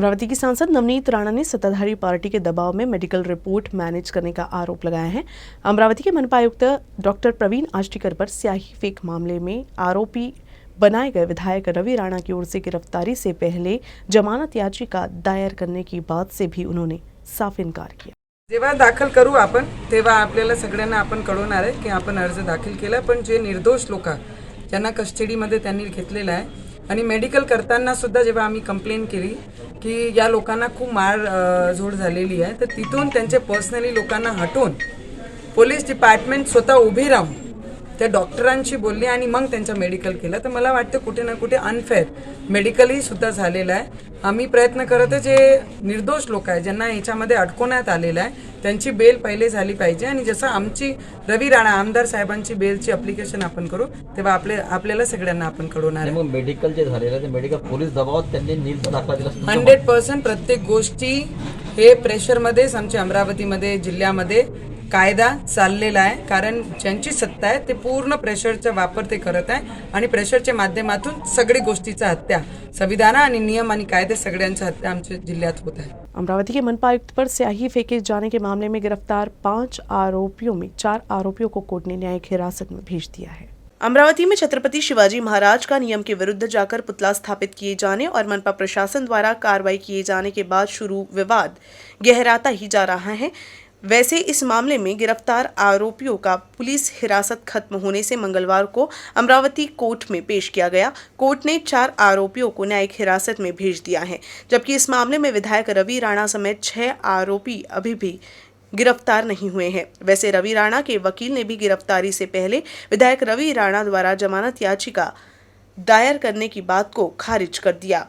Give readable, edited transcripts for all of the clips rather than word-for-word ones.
अमरावती की सांसद नवनीत राणा ने सत्ताधारी पार्टी के दबाव में मेडिकल रिपोर्ट मैनेज करने का आरोप लगाया है। अमरावती के मनपा आयुक्त डॉक्टर प्रवीण आष्टीकर पर स्याही फेक मामले में आरोपी बनाए गए विधायक रवि राणा की ओर से गिरफ्तारी से पहले जमानत याचिका दायर करने की बात से भी उन्होंने साफ इनकार किया। जेव्हा दाखल करू आपण तेव्हा आपल्याला सगळ्यांना आपण कळवणार आहे की आपण अर्ज दाखल केला, पण जे निर्दोष लोक ज्यांना कस्टडीमध्ये त्यांनी घेतलेलं आहे आणि मेडिकल करताना सुद्धा जेव्हा आम्ही कंप्लेंट केली की या लोकांना खूप मारझोड झालेली आहे, तर तिथून त्यांचे पर्सनली लोकांना हटवून पोलीस डिपार्टमेंट स्वतः उभी राहून त्या डॉक्टरांशी बोलली आणि मग त्यांचं मेडिकल केलं। तर मला वाटतं कुठे ना कुठे अनफेअर मेडिकलही सुद्धा झालेलं आहे। आम्ही प्रयत्न करत आहे जे निर्दोष लोक आहे ज्यांना याच्यामध्ये अडकवण्यात आलेलं आहे त्यांची बेल पहिले झाली पाहिजे आणि जसं आमची रवी राणा आमदार साहेबांची बेलची ॲप्लिकेशन आपण करू तेव्हा आपल्याला सगळ्यांना आपण कळवणार आहे। मग मेडिकल जे झालेलं ते मेडिकल पोलीस दबावात त्यांनी नीट दाखला दिला 100% प्रत्येक गोष्टी हे प्रेशरमध्येच आमच्या अमरावतीमध्ये जिल्ह्यामध्ये कायदा चाललेला आहे, कारण ज्यांची सत्ता आहे ते पूर्ण प्रेशरचा वापर ते करत आहे आणि प्रेशरच्या माध्यमातून सगळी गोष्टीचा हत्या संविधान आणि नियम आणि कायदे सगळ्यांचा हत्या आमच्या जिल्ह्यात होत है। अमरावती के मनपा आयुक्त पर स्याही फेंके जाने के मामले में गिरफ्तार 5 आरोपियों में 4 आरोपियों को कोर्ट ने न्यायिक हिरासत में भेज दिया है। अमरावती में छत्रपति शिवाजी महाराज का नियम के विरुद्ध जाकर पुतला स्थापित किए जाने और मनपा प्रशासन द्वारा कार्रवाई किए जाने के बाद शुरू विवाद गहराता ही जा रहा है। वैसे इस मामले में गिरफ्तार आरोपियों का पुलिस हिरासत खत्म होने से मंगलवार को अमरावती कोर्ट में पेश किया गया। कोर्ट ने 4 आरोपियों को न्यायिक हिरासत में भेज दिया है, जबकि इस मामले में विधायक रवि राणा समेत 6 आरोपी अभी भी गिरफ्तार नहीं हुए हैं। वैसे रवि राणा के वकील ने भी गिरफ्तारी से पहले विधायक रवि राणा द्वारा जमानत याचिका दायर करने की बात को खारिज कर दिया।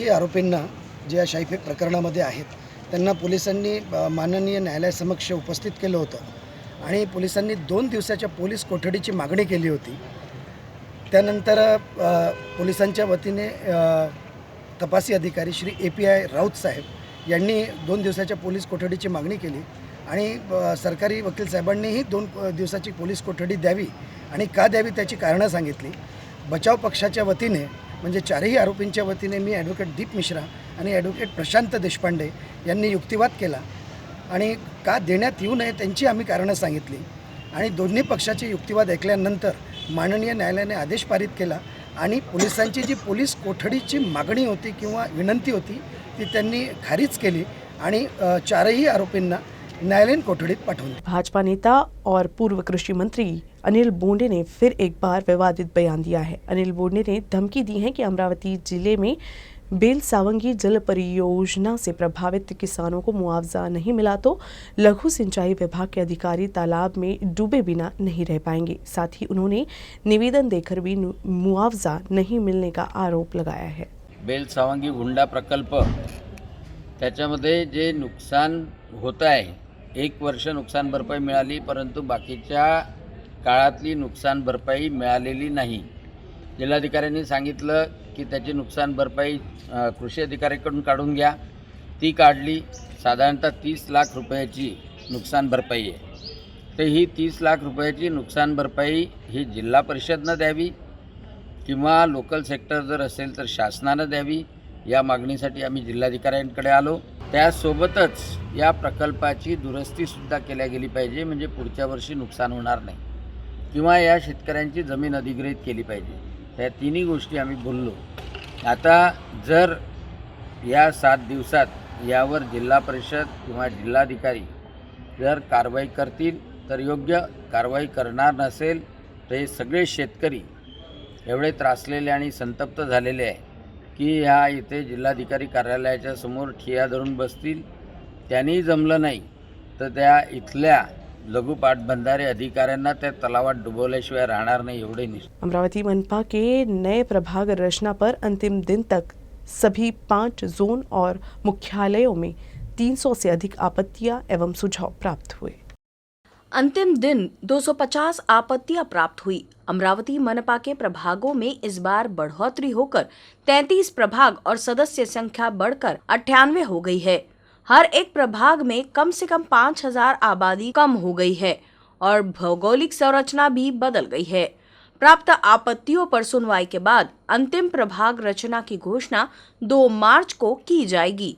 आरोपींना जे या शाईफेक प्रकरणामध्ये आहेत त्यांना पोलिसांनी माननीय न्यायालयासमक्ष उपस्थित केलं होतं आणि पोलिसांनी 2 दिवसाच्या पोलीस कोठडीची मागणी केली होती। त्यानंतर पोलिसांच्या वतीने तपासी अधिकारी श्री API राऊत साहेब यांनी 2 दिवसाच्या पोलीस कोठडीची मागणी केली आणि सरकारी वकील साहेबांनीही 2 दिवसाची पोलीस कोठडी द्यावी आणि का द्यावी त्याची कारणं सांगितली। बचाव पक्षाच्या वतीने म्हणजे 4ही आरोपींच्या वतीने मी ॲडव्होकेट दीप मिश्रा आणि ॲडव्होकेट प्रशांत देशपांडे यांनी युक्तिवाद केला आणि का देण्यात येऊ नये त्यांची आम्ही कारणं सांगितली आणि दोन्ही पक्षाचे युक्तिवाद ऐकल्यानंतर माननीय न्यायालयाने आदेश पारित केला आणि पोलिसांची जी पोलीस कोठडीची मागणी होती किंवा विनंती होती ती त्यांनी खारिज केली आणि 4ही आरोपींना न्यायालयीन कोठडीत पाठवले। भाजपा नेता और पूर्व कृषि मंत्री अनिल बोंडे ने फिर एक बार विवादित बयान दिया है। अनिल बोंडे ने धमकी दी है कि अमरावती जिले में बेल सावंगी जल परियोजना से प्रभावित किसानों को मुआवजा नहीं मिला तो लघु सिंचाई विभाग के अधिकारी तालाब में डूबे बिना नहीं रह पाएंगे। साथ ही उन्होंने निवेदन देकर भी मुआवजा नहीं मिलने का आरोप लगाया है। बेल सावंगी गुंडा प्रकल्प त्याच्यामध्ये जे नुकसान होत आहे 1 वर्ष नुकसान भरपाई मिळाली, परंतु बाकीच्या काळातली नुकसान भरपाई मिळालेली नाही। जिल्हाधिकाऱ्यांनी सांगितलं की त्याची नुकसान भरपाई कृषी अधिकाऱ्याकडून काढून घ्या। ती काढली, साधारणतः 30 लाख रुपयाची नुकसान भरपाई आहे। तर ही 30 लाख रुपयाची नुकसान भरपाई ही जिल्हा परिषदनं द्यावी किंवा लोकल सेक्टर जर असेल तर शासनानं द्यावी, या मागणीसाठी आम्ही जिल्हाधिकाऱ्यांकडे आलो। त्यासोबतच या प्रकल्पाची दुरुस्तीसुद्धा केल्या गेली पाहिजे, म्हणजे पुढच्या वर्षी नुकसान होणार नाही किंवा या शेतकऱ्यांची जमीन अधिग्रहित केली पाहिजे। त्या तिन्ही गोष्टी आम्ही बोललो। आता जर या 7 दिवसात यावर जिल्हा परिषद किंवा जिल्हाधिकारी जर कारवाई करतील तर योग्य, कारवाई करणार नसेल तर हे सगळे शेतकरी एवढे त्रासलेले आणि संतप्त झालेले आहे की ह्या इथे जिल्हाधिकारी कार्यालयाच्या समोर ठिय्या धरून बसतील। त्यांनी जमलं नाही तर त्या इथल्या लघु पाटबंधारे अधिकाऱ्यांना त्या तलावात डुबवल्याशिवाय राहणार नाही एवढे निश्चित। अमरावती मनपा के नए प्रभाग रचना पर अंतिम दिन तक सभी 5 जोन और मुख्यालयों में 300 से अधिक आपत्तियां एवं सुझाव प्राप्त हुए। अंतिम दिन 250 आपत्तियां प्राप्त हुई। अमरावती मनपा के प्रभागों में इस बार बढ़ोतरी होकर 33 प्रभाग और सदस्य संख्या बढ़कर 98 हो गई है। हर एक प्रभाग में कम से कम 5000 आबादी कम हो गई है और भौगोलिक संरचना भी बदल गई है। प्राप्त आपत्तियों पर सुनवाई के बाद अंतिम प्रभाग रचना की घोषणा 2 मार्च को की जाएगी।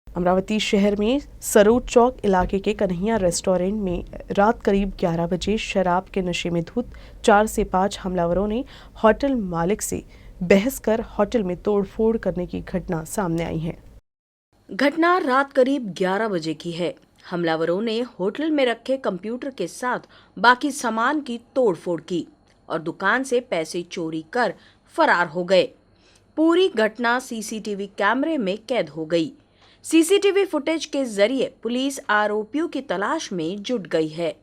अमरावती शहर में सरोज चौक इलाके के कन्हैया रेस्टोरेंट में रात करीब 11 बजे शराब के नशे में धुत 4 से 5 हमलावरों ने होटल मालिक से बहस कर होटल में तोड़फोड़ करने की घटना सामने आई है। घटना रात करीब 11 बजे की है। हमलावरों ने होटल में रखे कंप्यूटर के साथ बाकी सामान की तोड़फोड़ की और दुकान से पैसे चोरी कर फरार हो गए। पूरी घटना सीसीटीवी कैमरे में कैद हो गई। सीसीटीवी फुटेज के जरिए पुलिस आरोपियों की तलाश में जुट गई है।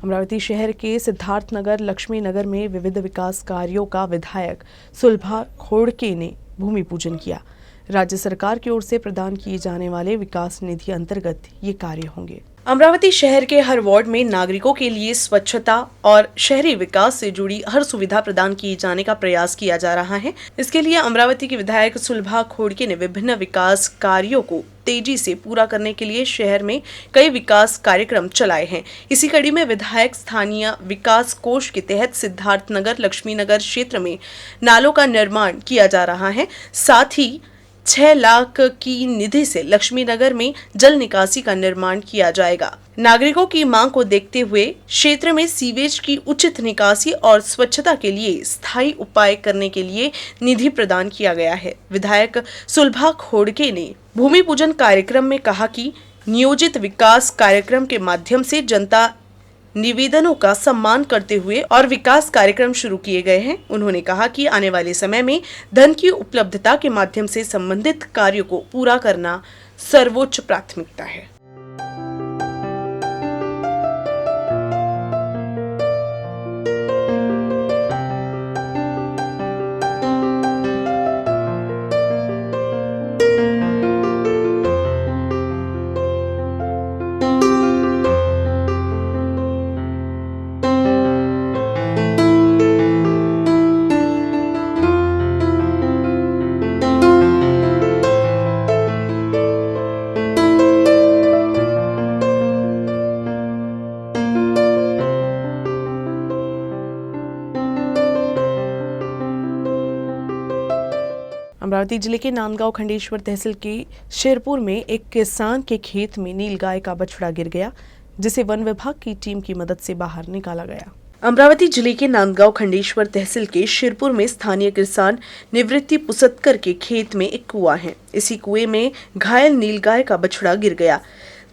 अमरावती शहर के सिद्धार्थनगर लक्ष्मी नगर में विविध विकास कार्यों का विधायक सुलभा खोड़के ने भूमि पूजन किया। राज्य सरकार की ओर से प्रदान किए जाने वाले विकास निधि अंतर्गत ये कार्य होंगे। अमरावती शहर के हर वार्ड में नागरिकों के लिए स्वच्छता और शहरी विकास से जुड़ी हर सुविधा प्रदान किए जाने का प्रयास किया जा रहा है। इसके लिए अमरावती के विधायक सुलभा खोड़के ने विभिन्न विकास कार्यों को तेजी से पूरा करने के लिए शहर में कई विकास कार्यक्रम चलाए हैं। इसी कड़ी में विधायक स्थानीय विकास कोष के तहत सिद्धार्थनगर लक्ष्मी नगर क्षेत्र में नालों का निर्माण किया जा रहा है। साथ ही 6 लाख की निधि से लक्ष्मी नगर में जल निकासी का निर्माण किया जाएगा। नागरिकों की मांग को देखते हुए क्षेत्र में सीवेज की उचित निकासी और स्वच्छता के लिए स्थायी उपाय करने के लिए निधि प्रदान किया गया है। विधायक सुलभा खोड़के ने भूमि पूजन कार्यक्रम में कहा कि नियोजित विकास कार्यक्रम के माध्यम से जनता निवेदनों का सम्मान करते हुए और विकास कार्यक्रम शुरू किए गए हैं। उन्होंने कहा कि आने वाले समय में धन की उपलब्धता के माध्यम से संबंधित कार्यों को पूरा करना सर्वोच्च प्राथमिकता है। अमरावती जिले के नांदगांव खंडेश्वर तहसील के शेरपुर में एक किसान के खेत में नीलगाय का बछड़ा गिर गया, जिसे वन विभाग की टीम की मदद से बाहर निकाला गया। अमरावती जिले के नांदगांव खंडेश्वर तहसील के शेरपुर में स्थानीय किसान निवृत्ति पुसतकर के खेत में एक कुआं है। इसी कुएं में घायल नीलगाय का बछड़ा गिर गया।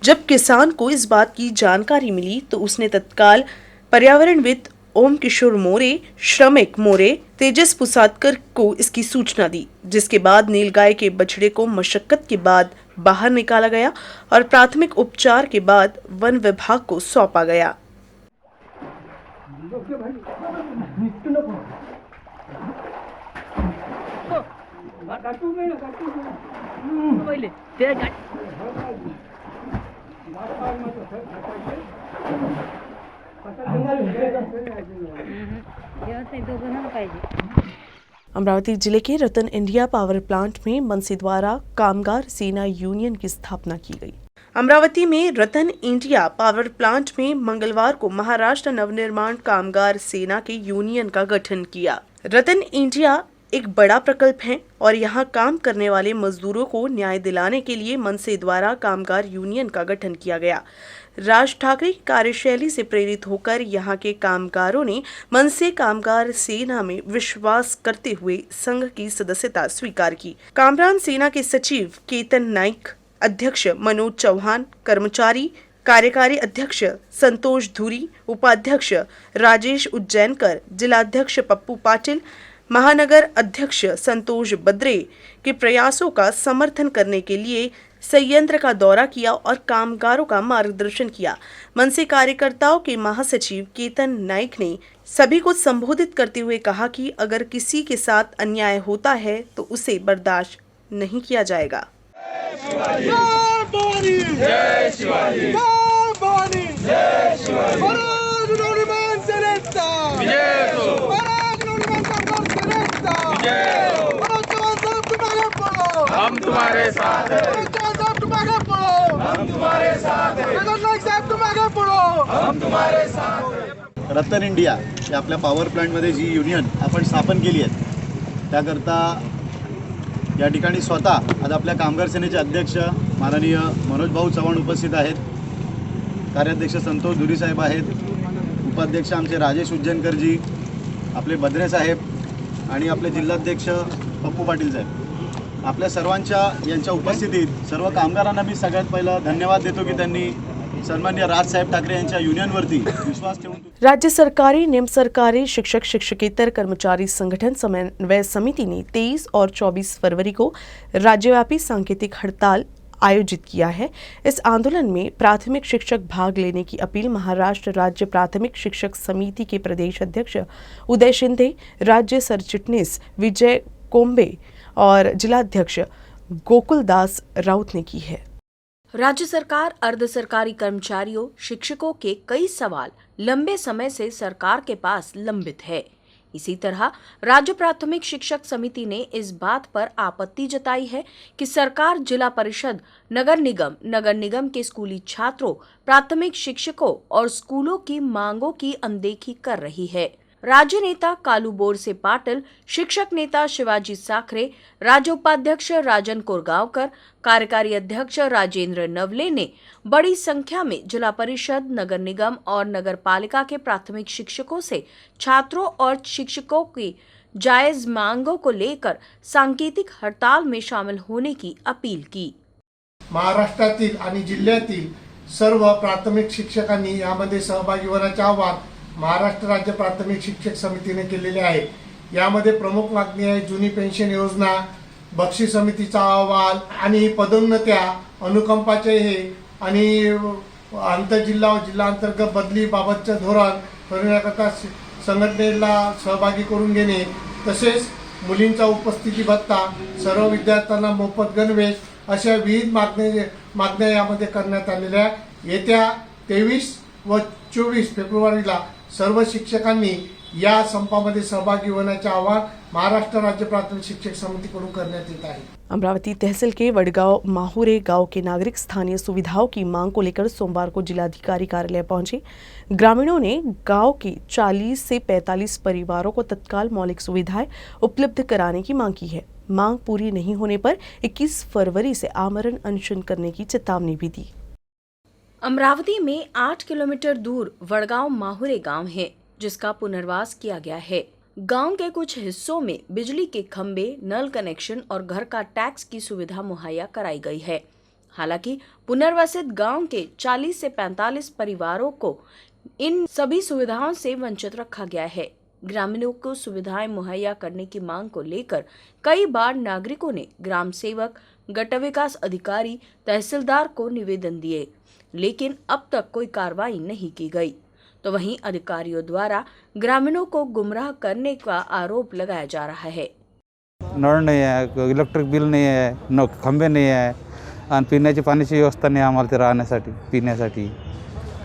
जब किसान को इस बात की जानकारी मिली तो उसने तत्काल पर्यावरणविद ओम किशोर मोरे, श्रमिक मोरे, तेजस पुसादकर को इसकी सूचना दी, जिसके बाद नीलगाय के बछड़े को मशक्कत के बाद बाहर निकाला गया और प्राथमिक उपचार के बाद वन विभाग को सौंपा गया। अमरावती जिले के रतन इंडिया पावर प्लांट में मनसे द्वारा कामगार सेना यूनियन की स्थापना की गई। अमरावती में रतन इंडिया पावर प्लांट में मंगलवार को महाराष्ट्र नवनिर्माण कामगार सेना के यूनियन का गठन किया। रतन इंडिया एक बड़ा प्रकल्प है और यहाँ काम करने वाले मजदूरों को न्याय दिलाने के लिए मनसे द्वारा कामगार यूनियन का गठन किया गया। राज ठाकरे की कार्यशैली से प्रेरित होकर यहाँ के कामगारों ने मनसे कामगार सेना में विश्वास करते हुए संघ की सदस्यता स्वीकार की। कामरान सेना के सचिव केतन नाइक, अध्यक्ष मनोज चौहान, कर्मचारी कार्यकारी अध्यक्ष संतोष धुरी, उपाध्यक्ष राजेश उज्जैनकर, जिलाध्यक्ष पप्पू पाटिल, महानगर अध्यक्ष संतोष बद्रे के प्रयासों का समर्थन करने के लिए संयंत्र का दौरा किया और कामगारों का मार्गदर्शन किया। मनसे कार्यकर्ताओं के महासचिव केतन नाइक ने सभी को संबोधित करते हुए कहा कि अगर किसी के साथ अन्याय होता है तो उसे बर्दाश्त नहीं किया जाएगा। हम तुम्हारे साथ हैं। हम तुम्हारे साथ हैं। हम तुम्हारे साथ हैं। रतन इंडिया या आपल्या पॉवर प्लांटमध्ये जी युनियन आपण स्थापन केली आहे त्याकरता या ठिकाणी स्वतः आज आपल्या कामगार सेनेचे अध्यक्ष माननीय मनोज भाऊ चव्हाण उपस्थित आहेत, कार्याध्यक्ष संतोष धुरी साहेब आहेत, उपाध्यक्ष आमचे राजेश उज्जैनकरजी, आपले बद्रे साहेब आणि आपले जिल्हाध्यक्ष पप्पू पाटील साहेब, आपल्या सर्वांच्या यांच्या उपस्थितीत सर्व कामगारांना मी सगळ्यात पहिला धन्यवाद देतो की त्यांनी सन्माननीय राज साहेब ठाकरे यांच्या युनियनवरती विश्वास ठेवून राज्य सरकारी, निम सरकारी, शिक्षक शिक्षकेतर कर्मचारी संगठन समन्वय समिति ने 23 और 24 फरवरी को राज्यव्यापी सांकेतिक हड़ताल आयोजित किया है। इस आंदोलन में प्राथमिक शिक्षक भाग लेने की अपील महाराष्ट्र राज्य प्राथमिक शिक्षक समिति के प्रदेश अध्यक्ष उदय शिंदे, राज्य सरचिटनीस विजय कोम्बे और जिलाध्यक्ष गोकुलदास राउत ने की है। राज्य सरकार अर्ध सरकारी कर्मचारियों, शिक्षकों के कई सवाल लंबे समय से सरकार के पास लंबित है। इसी तरह राज्य प्राथमिक शिक्षक समिति ने इस बात पर आपत्ति जताई है कि सरकार जिला परिषद, नगर निगम के स्कूली छात्रों, प्राथमिक शिक्षकों और स्कूलों की मांगों की अनदेखी कर रही है। राज्य नेता कालू बोरसे पाटिल, शिक्षक नेता शिवाजी साखरे, राज्य उपाध्यक्ष राजन कोरगांवकर, कार्यकारी अध्यक्ष राजेंद्र नवले ने बड़ी संख्या में जिला परिषद, नगर निगम और नगर पालिका के प्राथमिक शिक्षकों से छात्रों और शिक्षकों की जायज मांगों को लेकर सांकेतिक हड़ताल में शामिल होने की अपील की। महाराष्ट्रातील आणि जिल्ह्यातील सर्व प्राथमिक शिक्षकांनी यामध्ये सहभागी होण्याचे आवाहन महाराष्ट्र राज्य प्राथमिक शिक्षक समितीने केलेले आहे। यामध्ये प्रमुख मागणी आहे जुनी पेन्शन योजना, बक्षीस समितीचा अहवाल आणि पदोन्नत्या, अनुकंपाचे हे आणि आंतरजिल्हा व जिल्हांतर्गत बदली बाबतचे धोरण ठरवण्याकरता संघटनेला सहभागी करून घेणे, तसेच मुलींचा उपस्थिती भत्ता, सर्व विद्यार्थ्यांना मोफत गणवेश अशा विविध मागण्या यामध्ये करण्यात आलेल्या आहे। येत्या 23 व 24 फेब्रुवारीला सर्व शिक्षकांनी या संपामध्ये सहभागी होण्याचे आवाहन महाराष्ट्र राज्य प्राथमिक शिक्षक समितीकडून करण्यात येत आहे। अमरावती तहसील के वडगांव माहुरे गांव के नागरिक स्थानीय सुविधाओं की मांग को लेकर सोमवार को जिलाधिकारी कार्यालय पहुंचे। ग्रामीणों ने गांव के 40 से 45 परिवारों को तत्काल मौलिक सुविधाएं उपलब्ध कराने की मांग की है। मांग पूरी नहीं होने पर 21 फरवरी से आमरण अनशन करने की चेतावनी भी दी। अमरावती में 8 किलोमीटर दूर वडगांव माहुरे गांव है, जिसका पुनर्वास किया गया है। गांव के कुछ हिस्सों में बिजली के खंभे, नल कनेक्शन और घर का टैक्स की सुविधा मुहैया कराई गई है। हालांकि पुनर्वसित गांव के 40 से 45 परिवारों को इन सभी सुविधाओं से वंचित रखा गया है। ग्रामीणों को सुविधाएं मुहैया करने की मांग को लेकर कई बार नागरिकों ने ग्राम सेवक, गट विकास अधिकारी, तहसीलदार को निवेदन दिए, लेकिन अब तक कोई कार्रवाई नहीं की गई। तो वहीं अधिकारियों द्वारा ग्रामीणों को गुमराह करने का आरोप लगाया जा रहा है। नळ नाही आहे, इलेक्ट्रिक बिल नाही आहे, न खंबे नाही आहे आणि पिण्याची पाण्याची व्यवस्था नाही आम्हाला ते राहण्यासाठी, पिण्यासाठी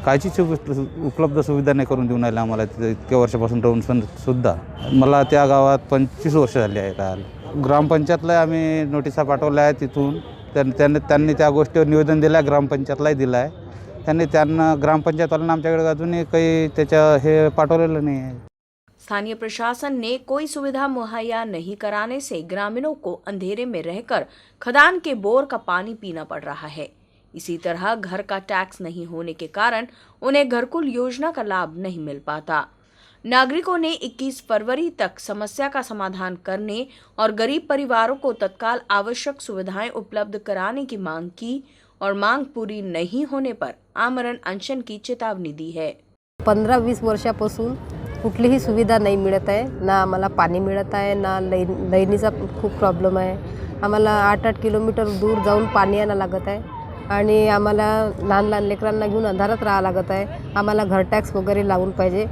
कायचीच उपलब्ध सुविधा नाही करून देऊन राहिल्या आम्हाला तिथे इतक्या वर्षापासून राहून सुद्धा। मला त्या गावात 25 वर्ष झाली आहे राहायला। ग्रामपंचायतला आम्ही नोटिसा पाठवल्या आहेत, तिथून त्यांनी त्या गोष्टीवर निवेदन दिलं आहे, ग्रामपंचायतलाही दिलं आहे। त्यांना ग्रामपंचायतवाल्यांना आमच्याकडे अजूनही काही त्याच्या हे पाठवलेलं नाही आहे। स्थानीय प्रशासन ने कोई सुविधा मुहैया नहीं कराने से ग्रामीणों को अंधेरे में रहकर खदान के बोर का पानी पीना पड़ रहा है। इसी तरह घर का टैक्स नहीं होने के कारण उन्हें घरकुल योजना का लाभ नहीं मिल पाता। नागरिकों ने 21 फरवरी तक समस्या का समाधान करने और गरीब परिवारों को तत्काल आवश्यक सुविधाएं उपलब्ध कराने की मांग की और मांग पूरी नहीं होने पर आमरण अनशन की चेतावनी दी है। 15-20 वर्षापासून कुठलीही सुविधा नाही मिळत आहे, ना आम्हाला पाणी मिळत आहे, ना लाईनीचा खूप प्रॉब्लेम आहे। आम्हाला 8-8 किलोमीटर दूर जाऊन पाणी आणायला लागत आहे आणि आम्हाला लहान लहान लेकरांना घेऊन अंधारात राहावं लागत आहे। आम्हाला घर टॅक्स वगैरे लावून पाहिजे,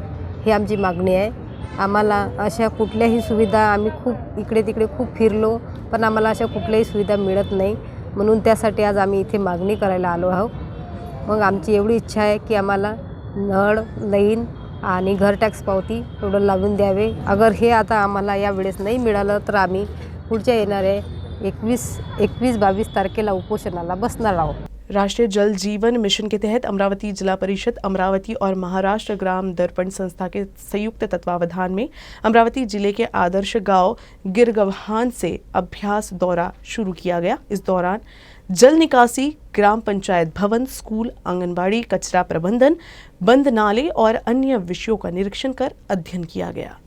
ही आमची मागणी आहे। आम्हाला अशा कुठल्याही सुविधा आम्ही खूप इकडे तिकडे खूप फिरलो, पण आम्हाला अशा कुठल्याही सुविधा मिळत नाही, म्हणून त्यासाठी आज आम्ही इथे मागणी करायला आलो आहोत। मग आमची एवढी इच्छा आहे की आम्हाला नळ, लाईन आणि घर टॅक्स पावती एवढं लावून द्यावे। अगर हे आता आम्हाला या वेळेस नाही मिळालं तर आम्ही पुढच्या येणारे 21-22 तारखेला उपोषणाला बसणार आहोत। राष्ट्रीय जल जीवन मिशन के तहत अमरावती जिला परिषद अमरावती और महाराष्ट्र ग्राम दर्पण संस्था के संयुक्त तत्वावधान में अमरावती जिले के आदर्श गांव गिरगव्हान से अभ्यास दौरा शुरू किया गया। इस दौरान जल निकासी, ग्राम पंचायत भवन, स्कूल, आंगनबाड़ी, कचरा प्रबंधन, बंद नाले और अन्य विषयों का निरीक्षण कर अध्ययन किया गया।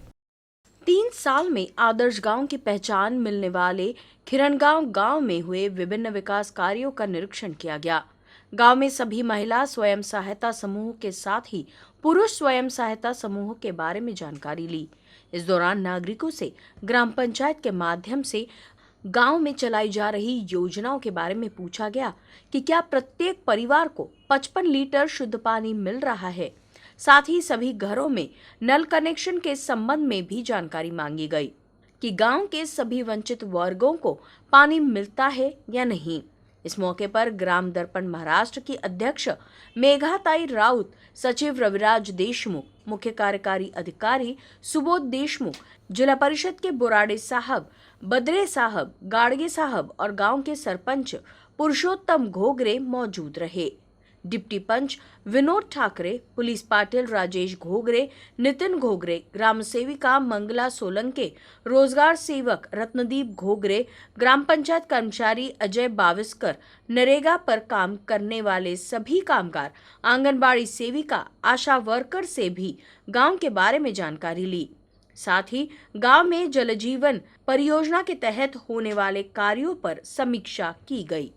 3 साल में आदर्श गांव की पहचान मिलने वाले खिरणगांव गांव में हुए विभिन्न विकास कार्यों का निरीक्षण किया गया। गांव में सभी महिला स्वयं सहायता समूह के साथ ही पुरुष स्वयं सहायता समूह के बारे में जानकारी ली। इस दौरान नागरिकों से ग्राम पंचायत के माध्यम से गांव में चलाई जा रही योजनाओं के बारे में पूछा गया कि क्या प्रत्येक परिवार को 55 लीटर शुद्ध पानी मिल रहा है। साथ ही सभी घरों में नल कनेक्शन के संबंध में भी जानकारी मांगी गई कि गांव के सभी वंचित वर्गों को पानी मिलता है या नहीं। इस मौके पर ग्राम दर्पण महाराष्ट्र की अध्यक्ष मेघाताई राउत, सचिव रविराज देशमुख, मुख्य कार्यकारी अधिकारी सुबोध देशमुख, जिला परिषद के बोराडे साहब, बद्रे साहब, गाड़गे साहब और गांव के सरपंच पुरुषोत्तम घोगरे मौजूद रहे। डिप्टी पंच विनोद ठाकरे, पुलिस पाटिल राजेश घोगरे, नितिन घोगरे, ग्राम सेविका मंगला सोलंके, रोजगार सेवक रत्नदीप घोगरे, ग्राम पंचायत कर्मचारी अजय बाविस्कर, नरेगा पर काम करने वाले सभी कामगार, आंगनबाड़ी सेविका, आशा वर्कर से भी गांव के बारे में जानकारी ली। साथ ही गांव में जल जीवन परियोजना के तहत होने वाले कार्यों पर समीक्षा की गई।